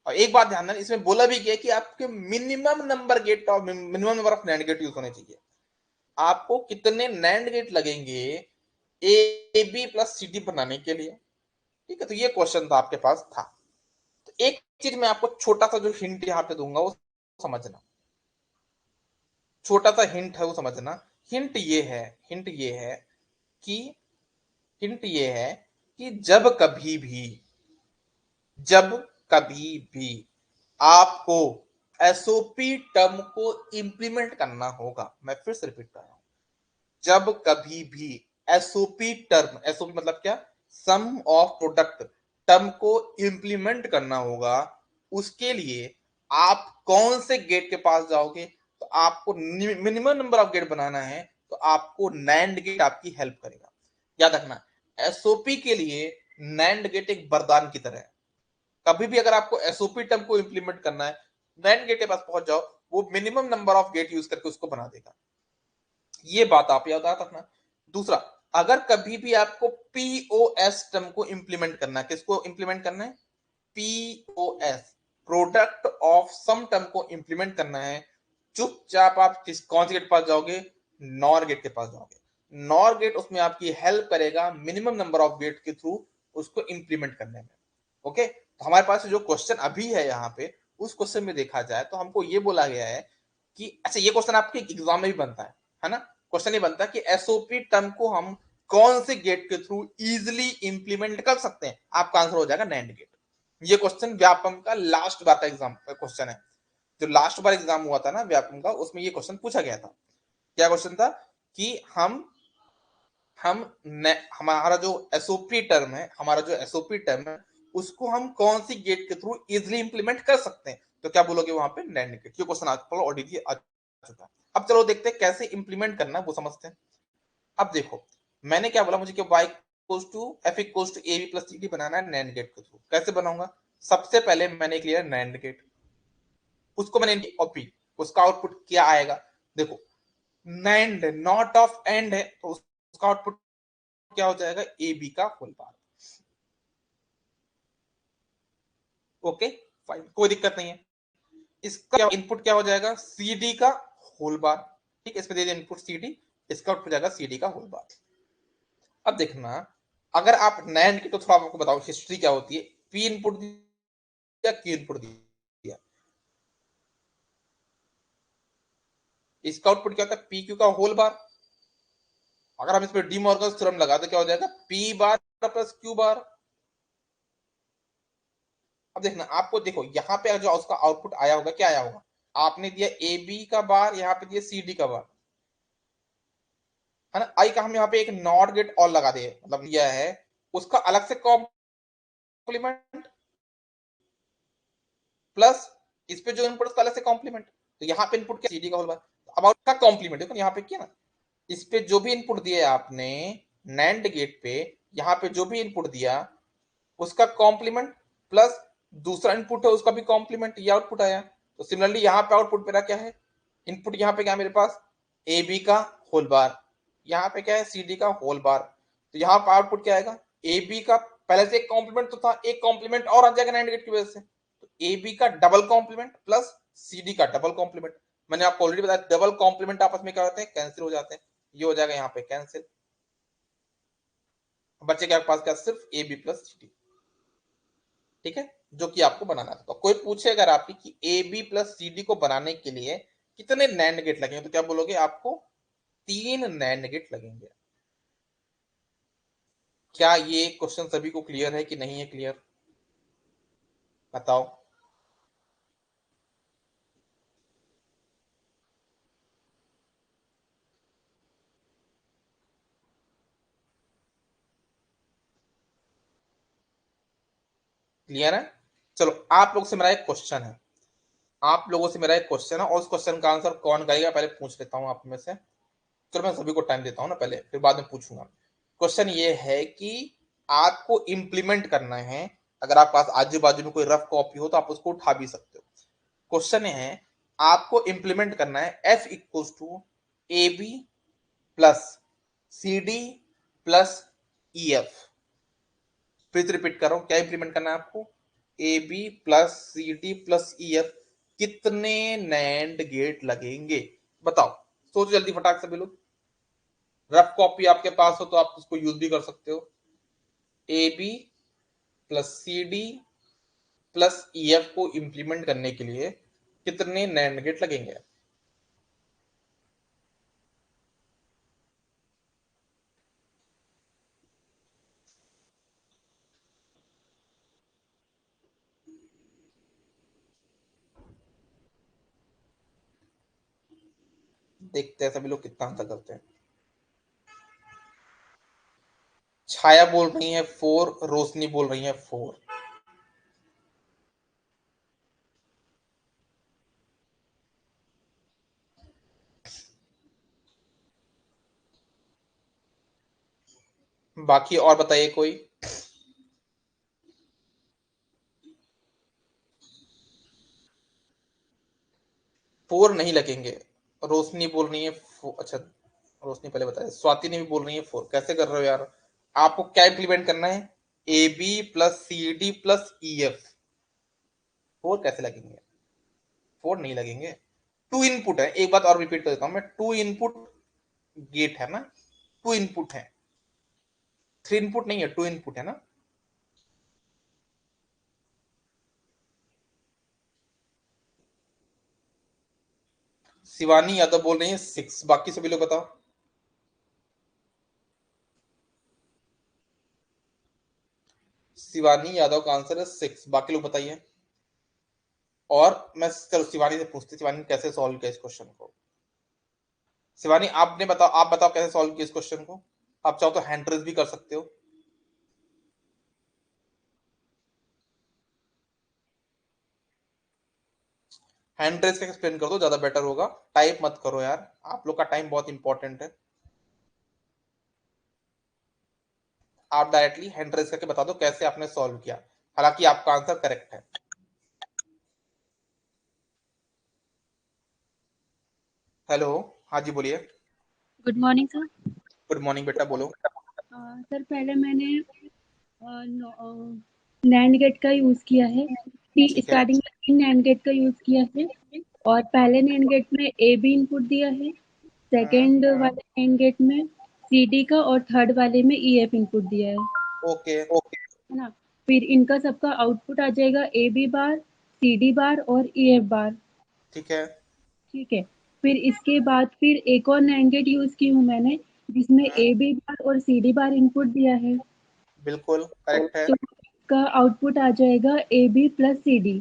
और एक बात ध्यान देना, इसमें बोला भी गया कि आपके मिनिमम नंबर गेट और minimum number of NAND gate use होने चाहिए। आपको कितने नैंड गेट लगेंगे A B plus C D बनाने के लिए। ठीक है, तो ये क्वेश्चन था आपके पास था। तो एक चीज मैं आपको छोटा सा जो हिंट यहाँ पे दूंगा वो समझना, छोटा सा हिंट है वो समझना। हिंट ये है, हिंट ये है कि हिंट ये है कि जब कभी भी आपको एसओपी टर्म को इंप्लीमेंट करना होगा, मैं फिर से रिपीट कर रहा हूं, जब कभी भी एसओपी टर्म, एसओपी मतलब क्या, सम ऑफ प्रोडक्ट टर्म को इंप्लीमेंट करना होगा, उसके लिए आप कौन से गेट के पास जाओगे, तो आपको मिनिमम नंबर ऑफ गेट बनाना है, तो आपको नैंड गेट आपकी हेल्प करेगा। याद रखना, एसओपी के लिए नैंड गेट एक वरदान की तरह है। कभी भी अगर आपको एसओपी टर्म को इंप्लीमेंट करना है, नैंड गेट के पास पहुंच जाओ, वो minimum number of gate use करके उसको बना देगा। ये बात आप याद रखना। दूसरा, अगर कभी भी आपको पीओएस टर्म को इंप्लीमेंट करना है, किसको इंप्लीमेंट करना है, POS, product of sum term को इंप्लीमेंट करना है, चुपचाप आप किस कौन से गेट पास जाओगे, नॉर गेट के पास जाओगे। नॉर गेट उसमें आपकी हेल्प करेगा मिनिमम नंबर ऑफ गेट के थ्रू उसको इंप्लीमेंट करने में। ओके, तो हमारे पास जो क्वेश्चन अभी है यहाँ पे, उस क्वेश्चन में देखा जाए तो हमको ये बोला गया है कि अच्छा, ये क्वेश्चन आपके एग्जाम में भी बनता है ना। क्वेश्चन ये बनता है कि एसओपी टर्म को हम कौन से गेट के थ्रू इजिली इंप्लीमेंट कर सकते हैं, आपका आंसर हो जाएगा नैंड गेट। ये क्वेश्चन व्यापम का लास्ट बार का एग्जाम का क्वेश्चन है। जो लास्ट बार एग्जाम हुआ था ना व्यापम का, उसमें ये क्वेश्चन पूछा गया था। क्या क्वेश्चन था कि हम हमारा जो एसओपी टर्म है, उसको हम कौन सी गेट के थ्रू इजिली इंप्लीमेंट कर सकते हैं, तो क्या बोलोगे वहां पे, नैंड गेट। ये क्वेश्चन आज ऑलरेडी आ चुका है। अब चलो देखते हैं कैसे इंप्लीमेंट करना है वो समझते हैं। अब देखो, मैंने क्या बोला, मुझे y equals to F equals to A B plus C D बनाना है नैंड गेट के थ्रू। कैसे बनाऊंगा, सबसे पहले मैंने एक लिया नैंड गेट, उसको मैंने कॉपी, उसका आउटपुट क्या आएगा, देखो नैंड नॉट ऑफ एंड है, तो उसका आउटपुट क्या हो जाएगा, ए बी का होल बार। ओके फाइन, कोई दिक्कत नहीं है। इसका इनपुट क्या हो जाएगा, सी डी का होल बार। ठीक, इसमें दे दिया इनपुट सी डी, इसका आउटपुट जाएगा सी डी का होल बार। अब देखना, अगर आप नैंड की, तो थोड़ा आपको बताओ हिस्ट्री क्या होती है। पी इनपुट दिया, क्यू इनपुट दिया, इसका आउटपुट क्या होता है, पी क्यू का होल बार। अगर हम इस पर डी मॉर्गन थ्योरम लगा तो क्या हो जाएगा, पी बार प्लस क्यू बार। अब देखना, आपको देखो यहाँ पे जो उसका आउटपुट आया होगा, क्या आया होगा, आपने दिया ए बी का बार, यहाँ पे दिया सी डी का बार, है ना। आई का हम यहाँ पे एक नॉट गेट और लगा दे, मतलब दिया है उसका अलग से कॉम्प्लीमेंट, प्लस इस पे जो इनपुट उसका अलग से कॉम्प्लीमेंट। तो यहाँ पे इनपुट क्या, सी डी का होल बार। अब आउट का कॉम्प्लीमेंट देखो यहाँ पे किया ना, इस पे जो भी इनपुट दिया आपने नैंड गेट पे, यहाँ पे जो भी इनपुट दिया उसका कॉम्प्लीमेंट प्लस दूसरा इनपुट है उसका भी कॉम्प्लीमेंट, ये आउटपुट आया। तो सिमिलरली यहाँ पे आउटपुट मेरा क्या है, इनपुट यहाँ पे क्या है मेरे पास, ए बी का होल बार, यहाँ पे क्या है सी डी का होल बार। तो यहाँ पे आउटपुट क्या आएगा, ए बी का पहले से एक कॉम्प्लीमेंट तो था, एक कॉम्प्लीमेंट और आ जाएगा नैंड गेट की वजह से, तो ए बी का double complement plus C D का डबल कॉम्प्लीमेंट। मैंने आपको ऑलरेडी बताया डबल कॉम्प्लीमेंट आपस में क्या होते हैं, कैंसिल हो जाते हैं, ये हो जाएगा यहाँ पे कैंसिल, बच्चे के पास क्या सिर्फ A B plus C D. ठीक है, जो कि आपको बनाना था। तो कोई पूछे अगर आपकी कि A B plus C D को बनाने के लिए कितने नैंड गेट लगेंगे, तो क्या बोलोगे, आपको 3 नैंड गेट लगेंगे। क्या ये क्वेश्चन सभी को क्लियर है कि नहीं है क्लियर, बताओ। क्लियर है। चलो आप लोग से मेरा एक क्वेश्चन है, आप लोगों से मेरा एक क्वेश्चन है, और उस क्वेश्चन का आंसर कौन करेगा पहले पूछ लेता हूं आप में से। चलो मैं सभी को टाइम देता हूं ना पहले, फिर बाद में पूछूंगा। क्वेश्चन ये है कि आपको इंप्लीमेंट करना है, अगर आप पास आजू बाजू में कोई रफ कॉपी हो तो आप उसको उठा भी सकते हो। क्वेश्चन है आपको इंप्लीमेंट करना है F equals to A B plus C D plus E F. फिर से रिपीट कर रहा हूं, क्या इंप्लीमेंट करना है आपको, A B plus C D plus E F, कितने नैंड गेट लगेंगे बताओ, सोचो जल्दी फटाक से बोलो। रफ कॉपी आपके पास हो तो आप उसको यूज भी कर सकते हो। A B plus C D plus E F को इंप्लीमेंट करने के लिए कितने नैंड गेट लगेंगे। देखते हैं सभी लोग कितना आंसर करते हैं। छाया बोल रही है 4, रोशनी बोल रही है 4। बाकी और बताइए कोई। 4 नहीं लगेंगे, रोशनी बोल रही है 4। अच्छा रोशनी पहले बताया, स्वाति ने भी बोल रही है 4। कैसे कर रहे हो यार, आपको क्या इंप्लीमेंट करना है, A B plus C D plus E F, 4 कैसे लगेंगे, 4 नहीं लगेंगे। 2 इनपुट है, एक बात और रिपीट कर देता हूं मैं, 2 इनपुट गेट है ना, 2 इनपुट है, 3 इनपुट नहीं है, 2 इनपुट है ना। शिवानी यादव बोल रही है 6, बाकी सभी लोग बताओ। शिवानी यादव का आंसर है 6, बाकी लोग बताइए। और मैं चलो शिवानी से पूछती, शिवानी कैसे सॉल्व किया इस क्वेश्चन को। शिवानी आपने बताओ, आप बताओ कैसे सॉल्व किया इस क्वेश्चन को, आप चाहो तो हैंड रेज भी कर सकते हो। हैंड रेज का एक्सप्लेन कर दो, ज्यादा बेटर होगा, टाइप मत करो यार, आप लोग का टाइम बहुत इंपॉर्टेंट है। आप डायरेक्टली हैंड रेज करके बता दो कैसे आपने सॉल्व किया, हालांकि आपका आंसर करेक्ट है। हेलो, हाँ जी बोलिए। Good morning sir. Good morning बेटा, बोलो। सर पहले मैंने नैंड गेट का यूज़ किया है, ठीक है। स्टार्टिंग में 3 नैंड गेट का यूज़ किया है और पहले नैंड गेट में ए बी इनपुट दिया है, सेकेंड वाले नैंड गेट में सी डी का और थर्ड वाले में ई एफ इनपुट दिया है। ओके। है ना। फिर इनका सबका आउटपुट आ जाएगा A B bar, C D बार और ई एफ बार। ठीक है। ठीक है। फिर इसके बाद फिर एक और नैंड गेट यूज़ की हूँ मैंने, जिसमें ए बी बार और सी डी बार इनपुट दिया है। बिल्कुल करेक्ट है। तो इसका आउटपुट आ जाएगा A B plus C D.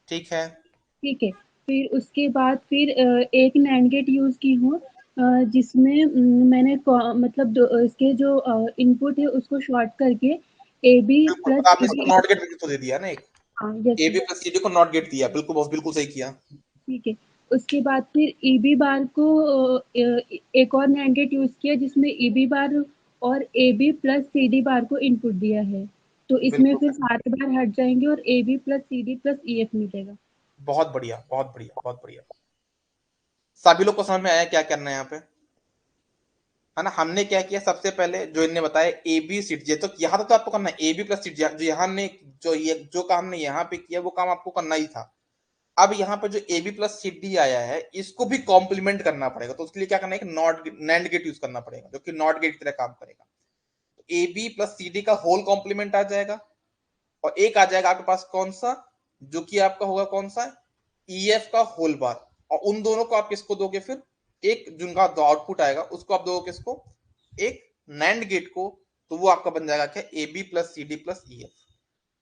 ठीक है। ठीक है। फिर उसके बाद फिर एक नैंड गेट यूज़ की हूँ, जिसमें मैंने मतलब इसके जो इनपुट है उसको शॉर्ट करके ए बी बिल्कुल, प्लस पर आपने सी इसको डी। नॉट गेट तो दे दिया ना एक, हाँ, yes A sir. B plus C D को नॉट गेट दिया, बिल्कुल बॉस, बिल्कुल सही किया। ठीक है। उसके बाद फिर ईबी बार को एक और नैंड गेट यूज किया जिसमें ईबी बार और AB प्लस CD बार को इनपुट दिया है, तो इसमें बिल्कुल फिर सारे बार हट जाएंगे और AB plus CD plus EF मिलेगा। बहुत बढ़िया, बहुत बढ़िया, बहुत बढ़िया। सभी लोग को समझ में आया क्या करना है यहाँ पे, है ना। हमने क्या किया, सबसे पहले जो इनने बताया ए बी सीट जे, तो यहाँ तक तो आपको करना है ए बी प्लस सीट जे, जो यहाँ ने जो काम ने यहाँ पे किया वो काम आपको करना ही था। अब यहाँ पे जो A B plus C D आया है इसको भी कॉम्प्लीमेंट करना पड़ेगा, तो उसके लिए क्या करना है, एक नॉट नैंड गेट यूज करना पड़ेगा जो कि नॉट गेट की तरह काम करेगा। A B plus C D का होल कॉम्प्लीमेंट आ जाएगा, और एक आ जाएगा आपके पास कौन सा, जो कि आपका होगा कौन सा, ई एफ का होल बार। और उन दोनों को आप किसको दोगे फिर, एक जिनका आउटपुट आएगा उसको आप दोगे किसको, एक नैंड गेट को। तो वो आपका बन जाएगा क्या, A B plus C D plus E F.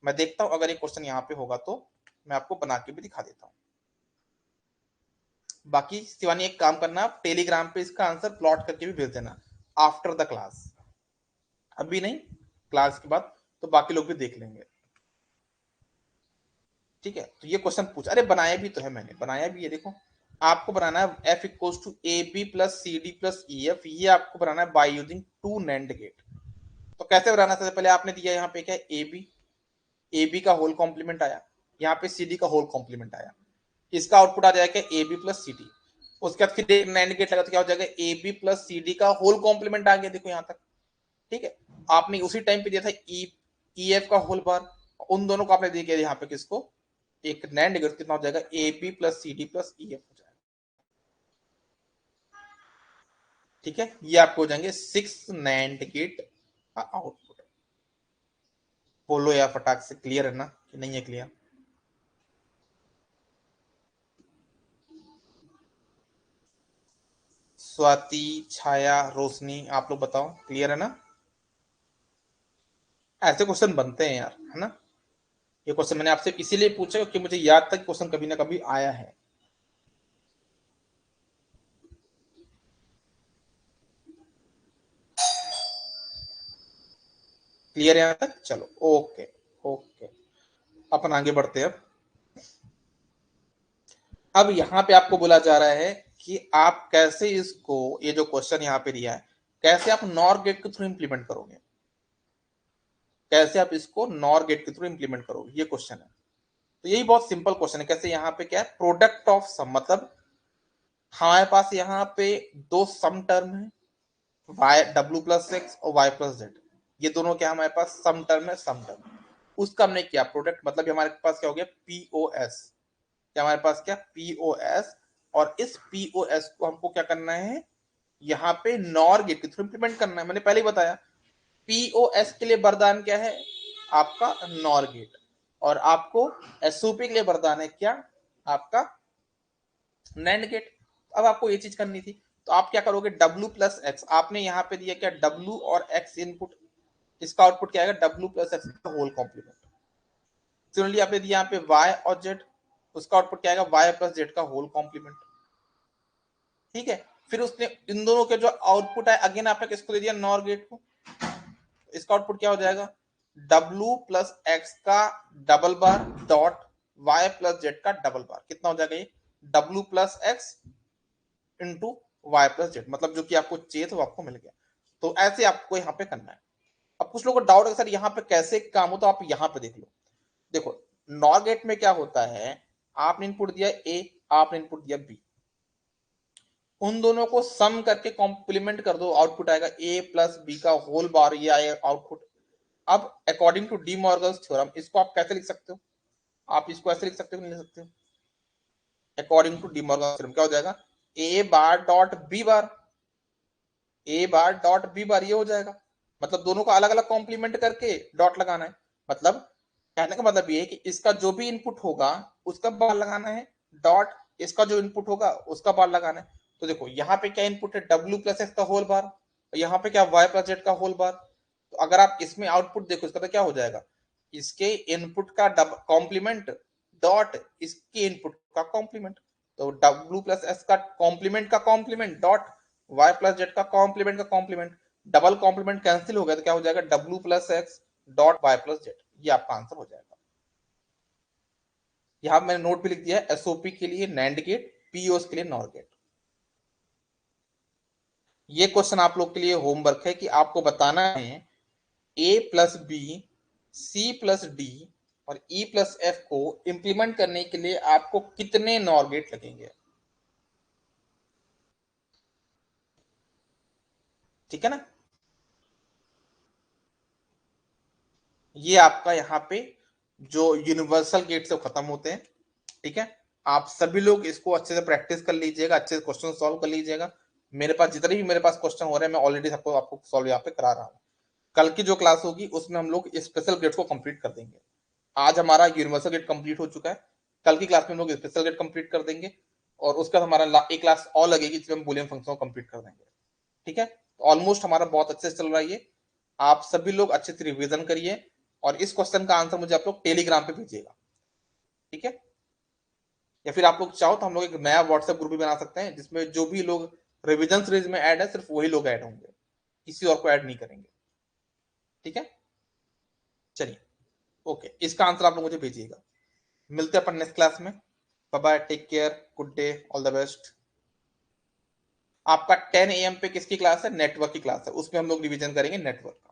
मैं देखता हूं अगर एक क्वेश्चन यहाँ पे होगा तो मैं आपको बना के भी दिखा देता हूँ। बाकी शिवानी एक काम करना, आप टेलीग्राम पे इसका आंसर प्लॉट करके भी भेज देना आफ्टर द क्लास, अभी नहीं, क्लास के बाद, तो बाकी लोग भी देख लेंगे। ठीक है, तो ये क्वेश्चन पूछा, अरे बनाया भी तो है, मैंने बनाया भी है, देखो आपको बनाना है f equals to A B plus C D plus E F, ये आपको बनाना है by using two NAND gate. तो कैसे बनाना, सबसे पहले आपने दिया यहाँ पे क्या है ए बी का होल कॉम्प्लीमेंट आया, यहाँ पे सी डी का होल कॉम्प्लीमेंट आया, इसका आउटपुट आ जाएगा A B plus C D. उसके बाद फिर एक नैंड गेट लगा तो क्या हो जाएगा, A B plus C D का होल कॉम्प्लीमेंट आ गया, देखो यहाँ तक। ठीक है, आपने उसी टाइम पे दिया था ई एफ का होल बार, उन दोनों को आपने दिया यहाँ पे किसको, एक नैंड गेट, कितना हो जाएगा, A B plus C D plus E F हो जाएगा। ठीक है, ये आपको हो जाएंगे 6 नैंड गेट का आउटपुट। बोलो यार फटाक से, क्लियर है ना कि नहीं है क्लियर। स्वाति, छाया, रोशनी, आप लोग बताओ क्लियर है ना। ऐसे क्वेश्चन बनते हैं यार, है ना। ये क्वेश्चन मैंने आपसे इसीलिए पूछा क्योंकि मुझे याद था कि क्वेश्चन कभी ना कभी आया है। क्लियर है यहां तक, चलो ओके। ओके, अपन आगे बढ़ते हैं। अब यहां पे आपको बोला जा रहा है कि आप कैसे इसको, ये जो क्वेश्चन यहाँ पे दिया है, कैसे आप नॉर गेट के थ्रू इंप्लीमेंट करोगे, कैसे आप इसको नॉर गेट के थ्रू इंप्लीमेंट करोगे, ये क्वेश्चन है। तो यही बहुत सिंपल क्वेश्चन है। कैसे, यहाँ पे क्या है, प्रोडक्ट ऑफ सम, मतलब हमारे पास यहाँ पे दो सम टर्म है, वाई डब्ल्यू प्लस एक्स और वाई प्लस जेड, ये दोनों क्या हमारे पास सम टर्म है, सम टर्म, उसका हमने क्या प्रोडक्ट, मतलब हमारे पास क्या हो गया, पीओएस, क्या हमारे पास क्या, पीओएस। और इस पीओएस को हमको क्या करना है, यहाँ पे नॉर गेट के थ्रू इंप्लीमेंट करना है। मैंने पहले ही बताया पीओएस के लिए वरदान क्या है, आपका नॉर गेट, और आपको एसओपी के लिए वरदान है क्या, आपका नैंड गेट। अब आपको ये चीज करनी थी, तो आप क्या करोगे, W प्लस एक्स, आपने यहाँ पे दिया क्या, W और X इनपुट, इसका आउटपुट क्या आएगा, W प्लस एक्स का होल कॉम्प्लीमेंट। सिमिलरली आपने दिया यहाँ पे Y और Z, उसका आउटपुट क्या आएगा, Y प्लस Z का होल कॉम्प्लीमेंट। ठीक है, फिर उसने इन दोनों के जो आउटपुट है, अगेन आपने किसको दे दिया, नॉर गेट को, इसका आउटपुट क्या हो जाएगा, W प्लस एक्स का double bar dot Y plus Z का डबल बार, कितना हो जाएगा ये, W plus X into Y plus Z, मतलब जो कि आपको चाहिए था वो आपको मिल गया। तो ऐसे आपको यहाँ पे करना है। अब कुछ लोगों को डाउट है सर यहाँ पे कैसे काम हो, तो आप यहाँ पे देख लो। देखो नॉर गेट में क्या होता है, आपने इनपुट दिया ए, आपने इनपुट दिया बी, उन दोनों को सम करके कॉम्प्लीमेंट कर दो, आउटपुट आएगा ए प्लस बी का होल बार, ये आएगा आउटपुट। अब according to De Morgan's theorem, इसको आप कैसे लिख सकते हो, आप इसको ऐसे लिख सकते हो, नहीं लिख सकते हो। According to De Morgan's theorem क्या हो जाएगा, A bar dot B bar, A bar dot B bar, ये हो जाएगा। मतलब दोनों को अलग अलग कॉम्प्लीमेंट करके डॉट लगाना है। मतलब कहने का मतलब ये है कि इसका जो भी इनपुट होगा उसका बार लगाना है, डॉट इसका जो इनपुट होगा उसका बार लगाना है। तो देखो यहाँ पे क्या इनपुट है, डब्ल्यू प्लस एक्स का होल बार, और यहाँ पे क्या वाई प्लस जेड का होल बार। तो अगर आप इसमें आउटपुट देखो, इसका तो क्या हो जाएगा, इसके इनपुट का कॉम्प्लीमेंट डॉट इसके इनपुट का कॉम्प्लीमेंट। तो डब्ल्यू प्लस एक्स का कॉम्प्लीमेंट का complement dot Y plus Z का कॉम्प्लीमेंट का कॉम्प्लीमेंट, डबल कॉम्प्लीमेंट कैंसिल हो गया तो क्या हो जाएगा, W plus X dot Y plus Z, ये आपका आंसर हो जाएगा। यहां मैंने नोट भी लिख दिया है, एसओपी के लिए नैंड गेट पीओस के लिए नॉर गेट। ये क्वेश्चन आप लोग के लिए होमवर्क है कि आपको बताना है A plus B, C plus D और ई प्लस एफ को इंप्लीमेंट करने के लिए आपको कितने नॉर गेट लगेंगे। ठीक है ना। ये आपका यहाँ पे जो यूनिवर्सल गेट से खत्म होते हैं। ठीक है, आप सभी लोग इसको अच्छे से प्रैक्टिस कर लीजिएगा, अच्छे से क्वेश्चन सॉल्व कर लीजिएगा। मेरे पास जितने भी मेरे पास क्वेश्चन हो रहे हैं मैं ऑलरेडी सबको आपको सॉल्व यहाँ पे करा रहा हूँ। कल की जो क्लास होगी उसमें हम लोग स्पेशल गेट को कंप्लीट कर देंगे। आज हमारा यूनिवर्सल गेट कंप्लीट हो चुका है, कल की क्लास में हम लोग स्पेशल गेट कंप्लीट कर देंगे और उसके बाद हमारा एक क्लास और लगेगी जिसमें हम बूलियन फंक्शन को कंप्लीट कर देंगे। ठीक है, ऑलमोस्ट हमारा बहुत अच्छे से चल रहा है ये। आप सभी लोग अच्छे से रिवीजन करिए और इस क्वेश्चन का आंसर मुझे आप लोग टेलीग्राम पे भेजिएगा। ठीक है, या फिर आप लोग चाहो तो हम लोग एक नया व्हाट्सएप ग्रुप भी बना सकते हैं जिसमें जो भी लोग रिवीजन सीरीज में ऐड है सिर्फ वही लोग ऐड होंगे, किसी और को ऐड नहीं करेंगे। ठीक है, चलिए ओके, इसका आंसर आप लोग मुझे भेजिएगा। मिलते हैं अपन नेक्स्ट क्लास में। Bye bye, take care, good day, all the best. आपका 10 AM पे किसकी क्लास है? नेटवर्क की क्लास है, उसमें हम लोग रिवीजन करेंगे नेटवर्क।